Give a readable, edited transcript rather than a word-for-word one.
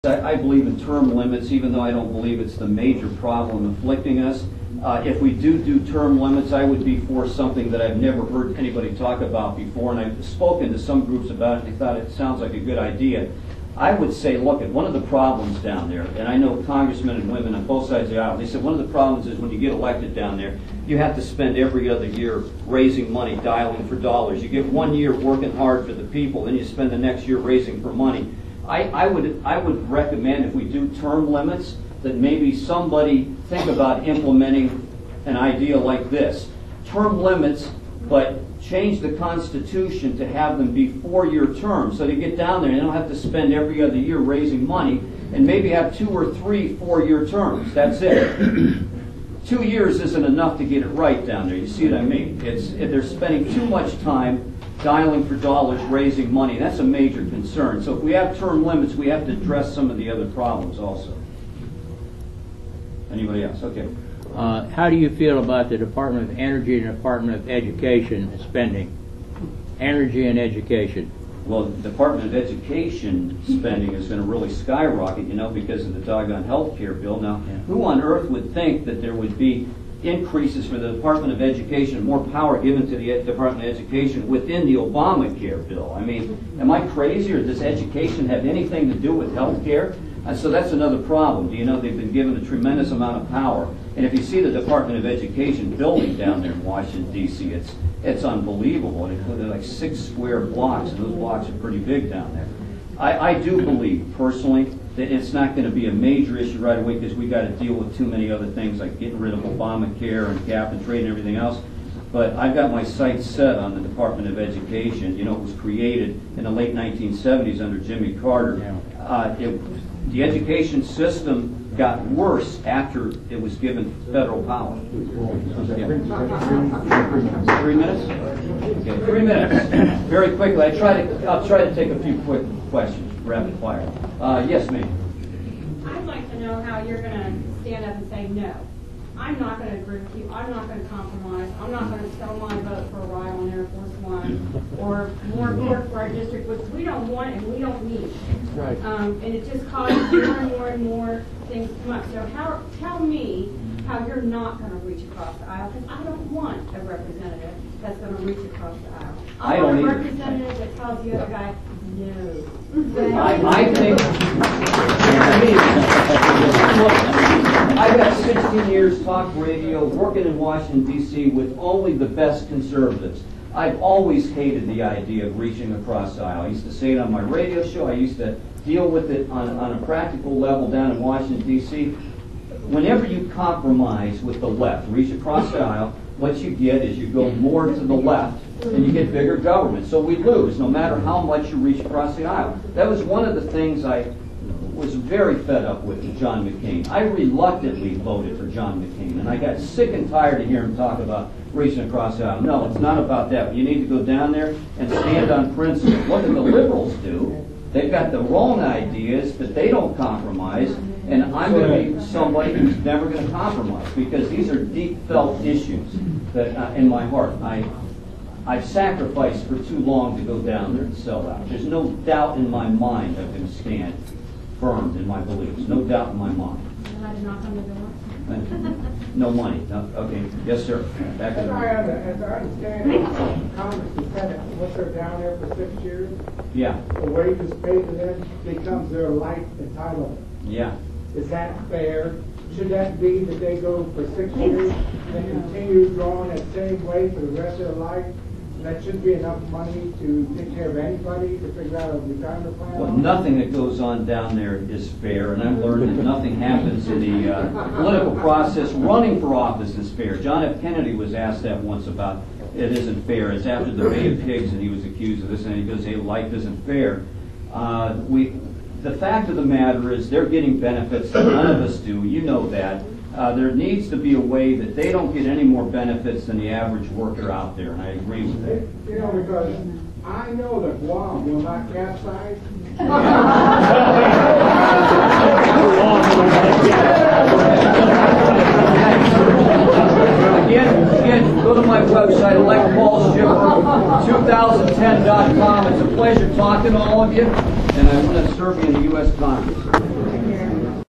I believe in term limits, even though I don't believe it's the major problem afflicting us. If we do term limits, I would be for something that I've never heard anybody talk about before, and I've spoken to some groups about it, and they thought it sounds like a good idea. I would say, look, at one of the problems down there, and I know congressmen and women on both sides of the aisle, they said one of the problems is when you get elected down there, you have to spend every other year raising money, dialing for dollars. You get 1 year working hard for the people, then you spend the next year raising for money. I would recommend, if we do term limits, that maybe somebody think about implementing an idea like this. Term limits, but change the Constitution to have them be 4-year terms. So they get down there and they don't have to spend every other year raising money, and maybe have 2 or 3 4-year terms. That's it. 2 years isn't enough to get it right down there. You see what I mean? They're spending too much time dialing for dollars, raising money. That's a major concern. So if we have term limits, we have to address some of the other problems also. Anybody else? Okay. How do you feel about the Department of Energy and Department of Education spending? Energy and education. Well, the Department of Education spending is going to really skyrocket, because of the doggone health care bill. Now, who on earth would think that there would be increases for the Department of Education, more power given to the Department of Education within the Obamacare bill? I mean, am I crazy, or does education have anything to do with health care? So that's another problem. They've been given a tremendous amount of power. And if you see the Department of Education building down there in Washington, D.C., it's unbelievable. They're like 6 square blocks, and those blocks are pretty big down there. I do believe, personally, that it's not going to be a major issue right away, because we got to deal with too many other things, like getting rid of Obamacare and cap and trade and everything else. But I've got my sights set on the Department of Education. It was created in the late 1970s under Jimmy Carter. The education system got worse after it was given federal power. Yeah. 3 minutes? Okay, 3 minutes. Very quickly. I'll try to take a few quick questions, rapid fire. Yes, ma'am. I'd like to know how you're going to stand up and say no. I'm not going to agree with you. I'm not going to compromise. I'm not going to sell my vote for a ride on Air Force One or more court for our district, which we don't want and we don't need. Right. And it just causes more and more things to come up. So tell me how you're not going to reach across the aisle, because I don't want a representative that's going to reach across the aisle. I want a representative that tells the other guy, no. I think I've got 16 years talk radio, working in Washington, D.C. with only the best conservatives. I've always hated the idea of reaching across the aisle. I used to say it on my radio show. I used to deal with it on a practical level down in Washington, D.C. Whenever you compromise with the left, reach across the aisle, what you get is you go more to the left and you get bigger government. So we lose no matter how much you reach across the aisle. That was one of the things I was very fed up with John McCain. I reluctantly voted for John McCain, and I got sick and tired of hearing him talk about reaching across the aisle. No, it's not about that. You need to go down there and stand on principle. What do the liberals do? They've got the wrong ideas, but they don't compromise, and I'm going to be somebody who's never going to compromise, because these are deep felt issues that in my heart. I've sacrificed for too long to go down there and sell out. There's no doubt in my mind I'm going to stand firm in my beliefs. No doubt in my mind. No money. No, okay. Yes, sir. Back to the As I understand, Congress and Senate, once they're down there for 6 years, yeah, the wages paid to them becomes their life entitlement. Yeah. Is that fair? Should that be that they go for 6 years and continue drawing that same way for the rest of their life? That should be enough money to take care of anybody to figure out a retirement plan? Well, nothing that goes on down there is fair, and I've learned that nothing happens in the political process. Running for office is fair. John F. Kennedy was asked that once about it isn't fair. It's after the Bay of Pigs, and he was accused of this, and he goes, hey, life isn't fair. The fact of the matter is they're getting benefits that none of us do. You know that. There needs to be a way that they don't get any more benefits than the average worker out there, and I agree with that. Because I know that Guam will not capsize.